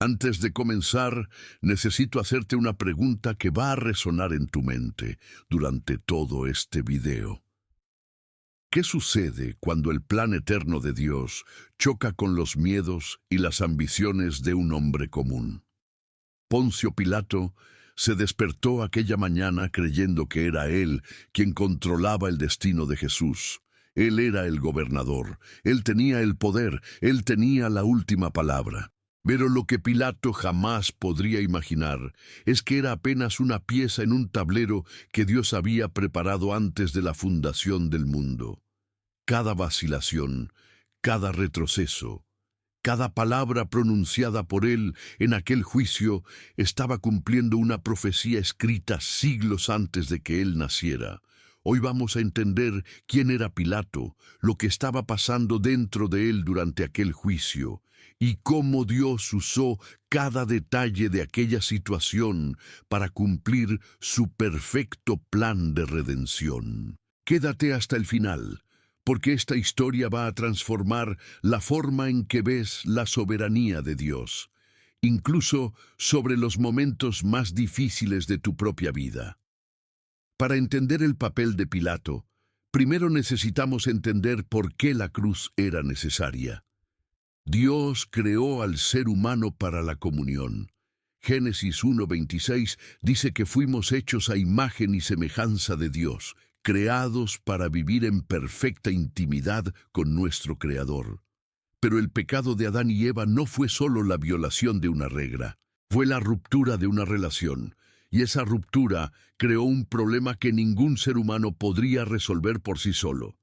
Antes de comenzar, necesito hacerte una pregunta que va a resonar en tu mente durante todo este video. ¿Qué sucede cuando el plan eterno de Dios choca con los miedos y las ambiciones de un hombre común? Poncio Pilato se despertó aquella mañana creyendo que era él quien controlaba el destino de Jesús. Él era el gobernador, él tenía el poder, él tenía la última palabra. Pero lo que Pilato jamás podría imaginar es que era apenas una pieza en un tablero que Dios había preparado antes de la fundación del mundo. Cada vacilación, cada retroceso, cada palabra pronunciada por él en aquel juicio estaba cumpliendo una profecía escrita siglos antes de que él naciera. Hoy vamos a entender quién era Pilato, lo que estaba pasando dentro de él durante aquel juicio, y cómo Dios usó cada detalle de aquella situación para cumplir su perfecto plan de redención. Quédate hasta el final, porque esta historia va a transformar la forma en que ves la soberanía de Dios, incluso sobre los momentos más difíciles de tu propia vida. Para entender el papel de Pilato, primero necesitamos entender por qué la cruz era necesaria. Dios creó al ser humano para la comunión. Génesis 1:26 dice que fuimos hechos a imagen y semejanza de Dios, creados para vivir en perfecta intimidad con nuestro Creador. Pero el pecado de Adán y Eva no fue solo la violación de una regla, fue la ruptura de una relación. Y esa ruptura creó un problema que ningún ser humano podría resolver por sí solo.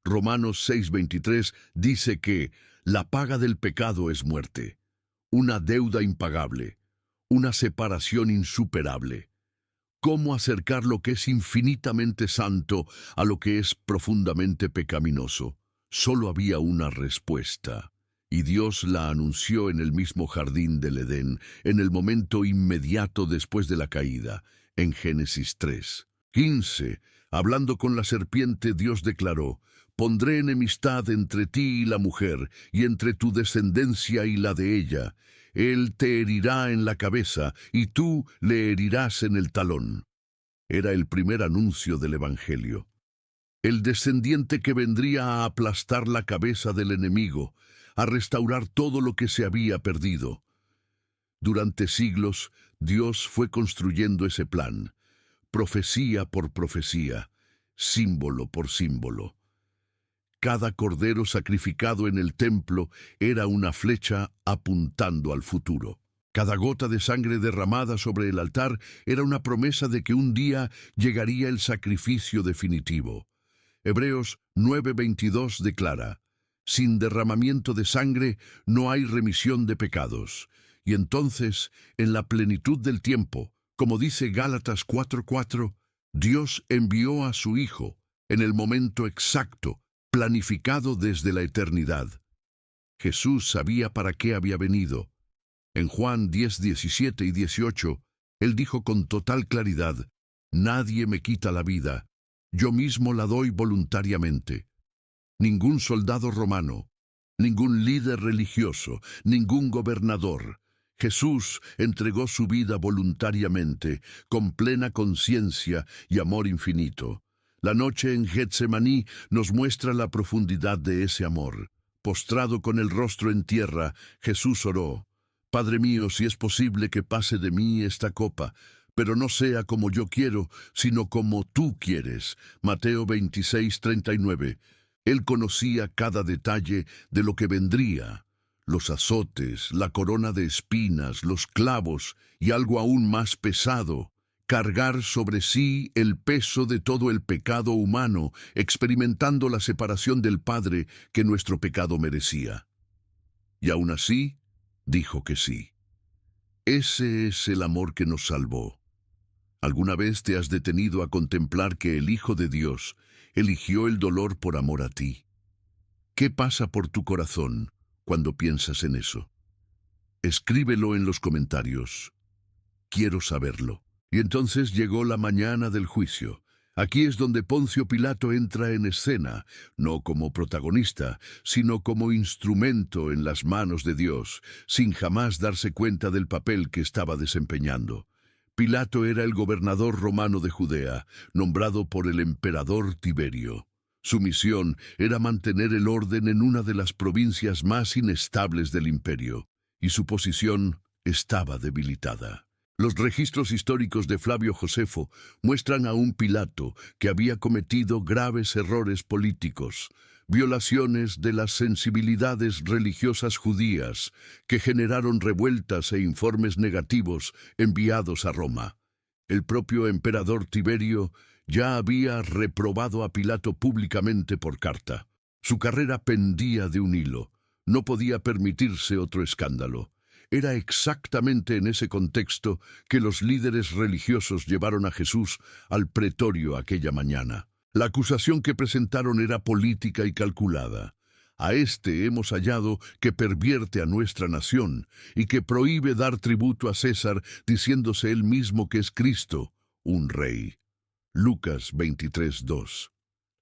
Romanos 6:23 dice que la paga del pecado es muerte, una deuda impagable, una separación insuperable. ¿Cómo acercar lo que es infinitamente santo a lo que es profundamente pecaminoso? Solo había una respuesta. Y Dios la anunció en el mismo jardín del Edén, en el momento inmediato después de la caída, en Génesis 3:15. Hablando con la serpiente, Dios declaró: «Pondré enemistad entre ti y la mujer, y entre tu descendencia y la de ella. Él te herirá en la cabeza, y tú le herirás en el talón». Era el primer anuncio del Evangelio. El descendiente que vendría a aplastar la cabeza del enemigo, a restaurar todo lo que se había perdido. Durante siglos, Dios fue construyendo ese plan, profecía por profecía, símbolo por símbolo. Cada cordero sacrificado en el templo era una flecha apuntando al futuro. Cada gota de sangre derramada sobre el altar era una promesa de que un día llegaría el sacrificio definitivo. Hebreos 9:22 declara: «Sin derramamiento de sangre no hay remisión de pecados». Y entonces, en la plenitud del tiempo, como dice Gálatas 4:4, Dios envió a su Hijo en el momento exacto, planificado desde la eternidad. Jesús sabía para qué había venido. En Juan 10:17 y 18, Él dijo con total claridad: «Nadie me quita la vida, yo mismo la doy voluntariamente». Ningún soldado romano, ningún líder religioso, ningún gobernador. Jesús entregó su vida voluntariamente, con plena conciencia y amor infinito. La noche en Getsemaní nos muestra la profundidad de ese amor. Postrado con el rostro en tierra, Jesús oró: «Padre mío, si es posible que pase de mí esta copa, pero no sea como yo quiero, sino como tú quieres». Mateo 26:39. Él conocía cada detalle de lo que vendría: los azotes, la corona de espinas, los clavos y algo aún más pesado, cargar sobre sí el peso de todo el pecado humano, experimentando la separación del Padre que nuestro pecado merecía. Y aún así, dijo que sí. Ese es el amor que nos salvó. ¿Alguna vez te has detenido a contemplar que el Hijo de Dios eligió el dolor por amor a ti? ¿Qué pasa por tu corazón cuando piensas en eso? Escríbelo en los comentarios. Quiero saberlo. Y entonces llegó la mañana del juicio. Aquí es donde Poncio Pilato entra en escena, no como protagonista, sino como instrumento en las manos de Dios, sin jamás darse cuenta del papel que estaba desempeñando. Pilato era el gobernador romano de Judea, nombrado por el emperador Tiberio. Su misión era mantener el orden en una de las provincias más inestables del imperio, y su posición estaba debilitada. Los registros históricos de Flavio Josefo muestran a un Pilato que había cometido graves errores políticos, violaciones de las sensibilidades religiosas judías que generaron revueltas e informes negativos enviados a Roma. El propio emperador Tiberio ya había reprobado a Pilato públicamente por carta. Su carrera pendía de un hilo. No podía permitirse otro escándalo. Era exactamente en ese contexto que los líderes religiosos llevaron a Jesús al pretorio aquella mañana. La acusación que presentaron era política y calculada. A este hemos hallado que pervierte a nuestra nación y que prohíbe dar tributo a César, diciéndose él mismo que es Cristo, un rey. Lucas 23:2.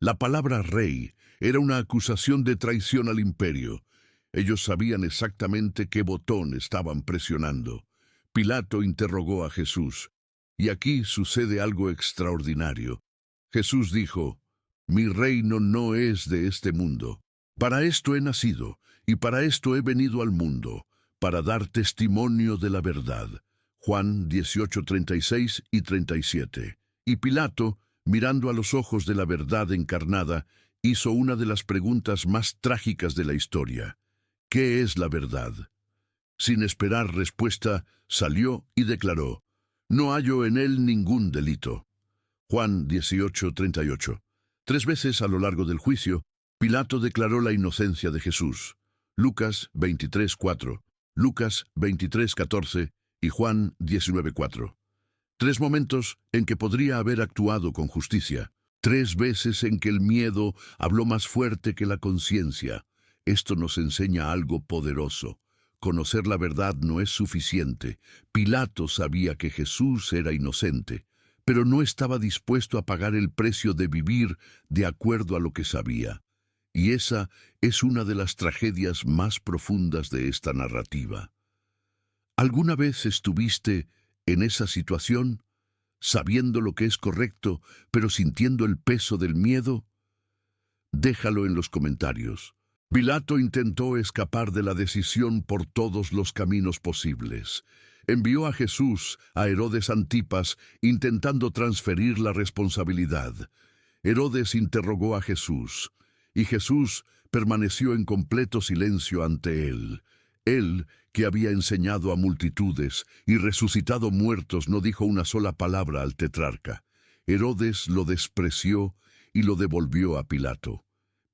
La palabra rey era una acusación de traición al imperio. Ellos sabían exactamente qué botón estaban presionando. Pilato interrogó a Jesús, y aquí sucede algo extraordinario. Jesús dijo, «Mi reino no es de este mundo. Para esto he nacido, y para esto he venido al mundo, para dar testimonio de la verdad». Juan 18:36 y 37. Y Pilato, mirando a los ojos de la verdad encarnada, hizo una de las preguntas más trágicas de la historia. ¿Qué es la verdad? Sin esperar respuesta, salió y declaró, «No hallo en él ningún delito». Juan 18:38. 3 veces a lo largo del juicio, Pilato declaró la inocencia de Jesús. Lucas 23:4, Lucas 23:14 y Juan 19:4. 3 momentos en que podría haber actuado con justicia. 3 veces en que el miedo habló más fuerte que la conciencia. Esto nos enseña algo poderoso. Conocer la verdad no es suficiente. Pilato sabía que Jesús era inocente, pero no estaba dispuesto a pagar el precio de vivir de acuerdo a lo que sabía. Y esa es una de las tragedias más profundas de esta narrativa. ¿Alguna vez estuviste en esa situación, sabiendo lo que es correcto, pero sintiendo el peso del miedo? Déjalo en los comentarios. Pilato intentó escapar de la decisión por todos los caminos posibles. Envió a Jesús a Herodes Antipas intentando transferir la responsabilidad. Herodes interrogó a Jesús, y Jesús permaneció en completo silencio ante él. Él, que había enseñado a multitudes y resucitado muertos, no dijo una sola palabra al tetrarca. Herodes lo despreció y lo devolvió a Pilato.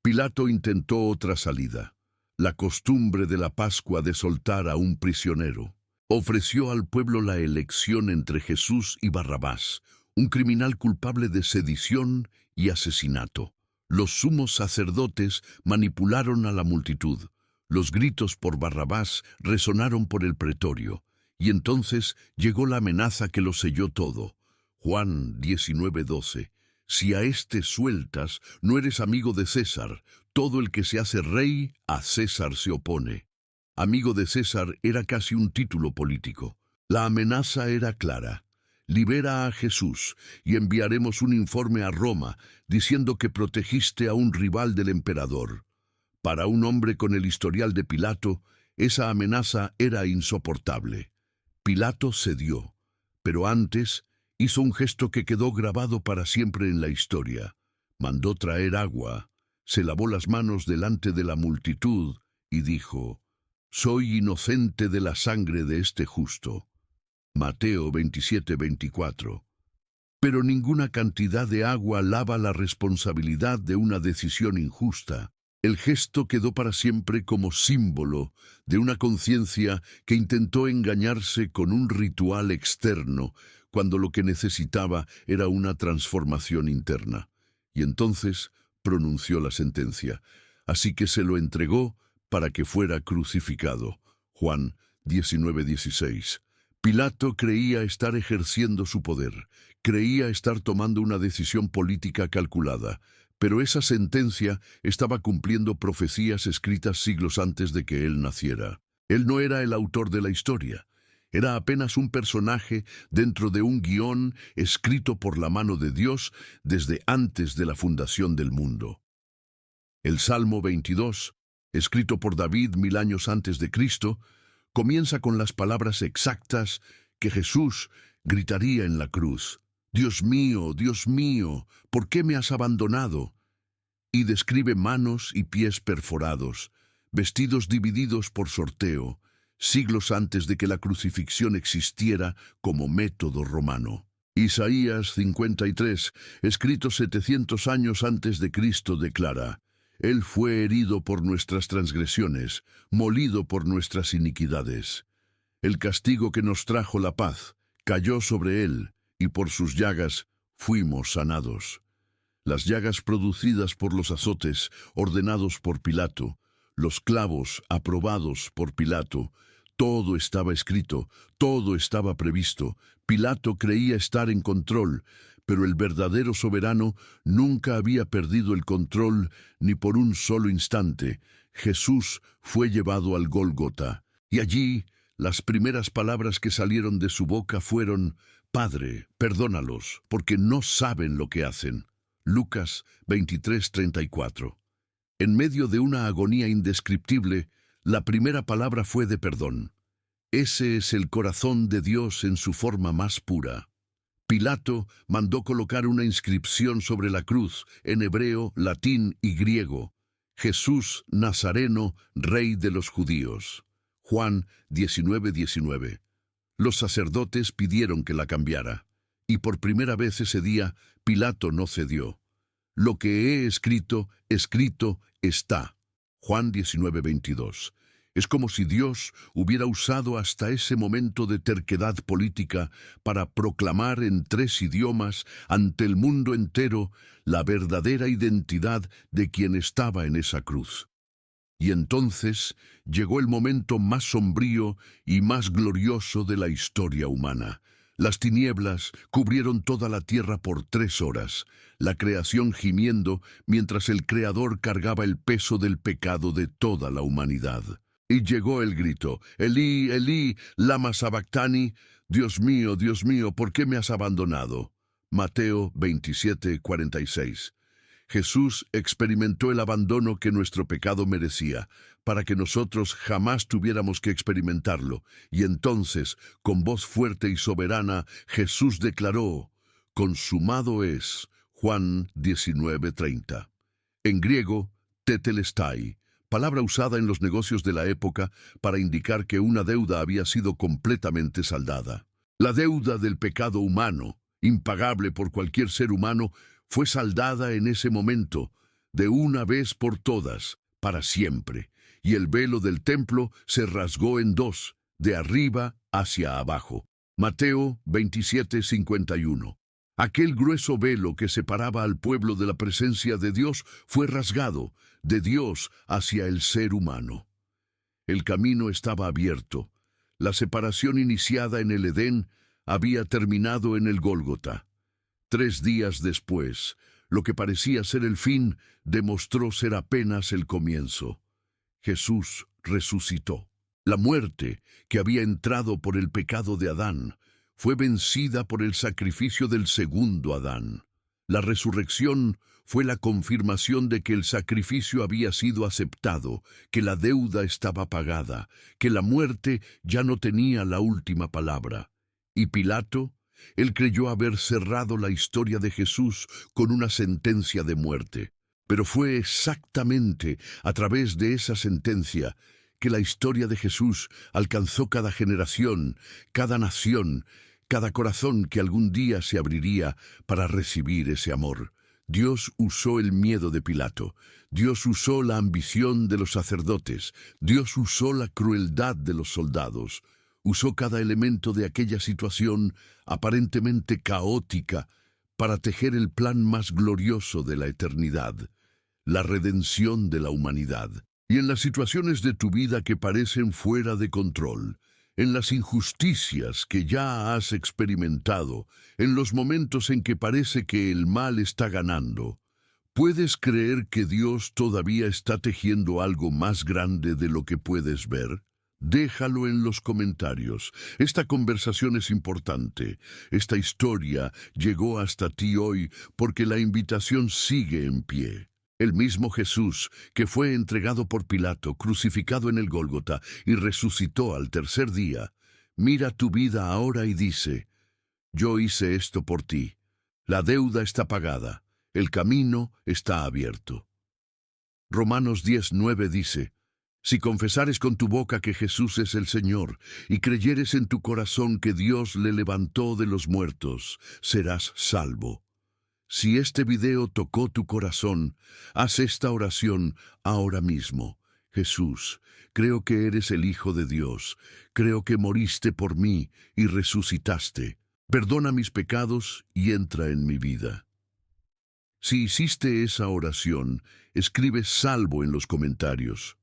Pilato intentó otra salida, la costumbre de la Pascua de soltar a un prisionero. Ofreció al pueblo la elección entre Jesús y Barrabás, un criminal culpable de sedición y asesinato. Los sumos sacerdotes manipularon a la multitud. Los gritos por Barrabás resonaron por el pretorio, y entonces llegó la amenaza que lo selló todo. Juan 19:12. Si a este sueltas, no eres amigo de César. Todo el que se hace rey, a César se opone. Amigo de César era casi un título político. La amenaza era clara. Libera a Jesús y enviaremos un informe a Roma diciendo que protegiste a un rival del emperador. Para un hombre con el historial de Pilato, esa amenaza era insoportable. Pilato cedió, pero antes hizo un gesto que quedó grabado para siempre en la historia. Mandó traer agua, se lavó las manos delante de la multitud y dijo, «Soy inocente de la sangre de este justo». Mateo 27:24. Pero ninguna cantidad de agua lava la responsabilidad de una decisión injusta. El gesto quedó para siempre como símbolo de una conciencia que intentó engañarse con un ritual externo, cuando lo que necesitaba era una transformación interna. Y entonces pronunció la sentencia. Así que se lo entregó para que fuera crucificado. Juan 19:16. Pilato creía estar ejerciendo su poder, creía estar tomando una decisión política calculada, pero esa sentencia estaba cumpliendo profecías escritas siglos antes de que él naciera. Él no era el autor de la historia, era apenas un personaje dentro de un guión escrito por la mano de Dios desde antes de la fundación del mundo. El Salmo 22, escrito por David 1000 años antes de Cristo, comienza con las palabras exactas que Jesús gritaría en la cruz. Dios mío, ¿por qué me has abandonado? Y describe manos y pies perforados, vestidos divididos por sorteo, siglos antes de que la crucifixión existiera como método romano. Isaías 53, escrito 700 años antes de Cristo, declara: Él fue herido por nuestras transgresiones, molido por nuestras iniquidades. El castigo que nos trajo la paz cayó sobre él, y por sus llagas fuimos sanados. Las llagas producidas por los azotes ordenados por Pilato, los clavos aprobados por Pilato, todo estaba escrito, todo estaba previsto. Pilato creía estar en control, pero el verdadero soberano nunca había perdido el control ni por un solo instante. Jesús fue llevado al Gólgota, y allí las primeras palabras que salieron de su boca fueron: Padre, perdónalos, porque no saben lo que hacen. Lucas 23:34. En medio de una agonía indescriptible, la primera palabra fue de perdón. Ese es el corazón de Dios en su forma más pura. Pilato mandó colocar una inscripción sobre la cruz, en hebreo, latín y griego: Jesús Nazareno, Rey de los Judíos. Juan 19:19. Los sacerdotes pidieron que la cambiara, y por primera vez ese día Pilato no cedió. Lo que he escrito, escrito está. Juan 19:22. Es como si Dios hubiera usado hasta ese momento de terquedad política para proclamar en 3 idiomas ante el mundo entero la verdadera identidad de quien estaba en esa cruz. Y entonces llegó el momento más sombrío y más glorioso de la historia humana. Las tinieblas cubrieron toda la tierra por 3 horas, la creación gimiendo mientras el Creador cargaba el peso del pecado de toda la humanidad. Y llegó el grito: Elí, Elí, lama sabactani, Dios mío, ¿por qué me has abandonado? Mateo 27:46. Jesús experimentó el abandono que nuestro pecado merecía, para que nosotros jamás tuviéramos que experimentarlo. Y entonces, con voz fuerte y soberana, Jesús declaró: consumado es. Juan 19:30. En griego, tetelestai, palabra usada en los negocios de la época para indicar que una deuda había sido completamente saldada. La deuda del pecado humano, impagable por cualquier ser humano, fue saldada en ese momento, de una vez por todas, para siempre, y el velo del templo se rasgó en 2, de arriba hacia abajo. Mateo 27:51. Aquel grueso velo que separaba al pueblo de la presencia de Dios fue rasgado, de Dios hacia el ser humano. El camino estaba abierto. La separación iniciada en el Edén había terminado en el Gólgota. 3 días después, lo que parecía ser el fin demostró ser apenas el comienzo. Jesús resucitó. La muerte, que había entrado por el pecado de Adán, fue vencida por el sacrificio del segundo Adán. La resurrección fue la confirmación de que el sacrificio había sido aceptado, que la deuda estaba pagada, que la muerte ya no tenía la última palabra. Y Pilato, él creyó haber cerrado la historia de Jesús con una sentencia de muerte. Pero fue exactamente a través de esa sentencia que la historia de Jesús alcanzó cada generación, cada nación, cada corazón que algún día se abriría para recibir ese amor. Dios usó el miedo de Pilato, Dios usó la ambición de los sacerdotes, Dios usó la crueldad de los soldados, usó cada elemento de aquella situación aparentemente caótica para tejer el plan más glorioso de la eternidad, la redención de la humanidad. Y en las situaciones de tu vida que parecen fuera de control, en las injusticias que ya has experimentado, en los momentos en que parece que el mal está ganando, ¿puedes creer que Dios todavía está tejiendo algo más grande de lo que puedes ver? Déjalo en los comentarios. Esta conversación es importante. Esta historia llegó hasta ti hoy porque la invitación sigue en pie. El mismo Jesús, que fue entregado por Pilato, crucificado en el Gólgota y resucitó al tercer día, mira tu vida ahora y dice: yo hice esto por ti. La deuda está pagada. El camino está abierto. Romanos 10:9 dice: si confesares con tu boca que Jesús es el Señor y creyeres en tu corazón que Dios le levantó de los muertos, serás salvo. Si este video tocó tu corazón, haz esta oración ahora mismo. Jesús, creo que eres el Hijo de Dios. Creo que moriste por mí y resucitaste. Perdona mis pecados y entra en mi vida. Si hiciste esa oración, escribe salvo en los comentarios.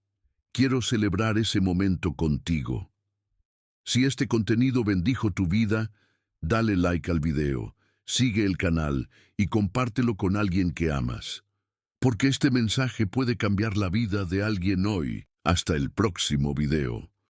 Quiero celebrar ese momento contigo. Si este contenido bendijo tu vida, dale like al video, sigue el canal y compártelo con alguien que amas. Porque este mensaje puede cambiar la vida de alguien hoy. Hasta el próximo video.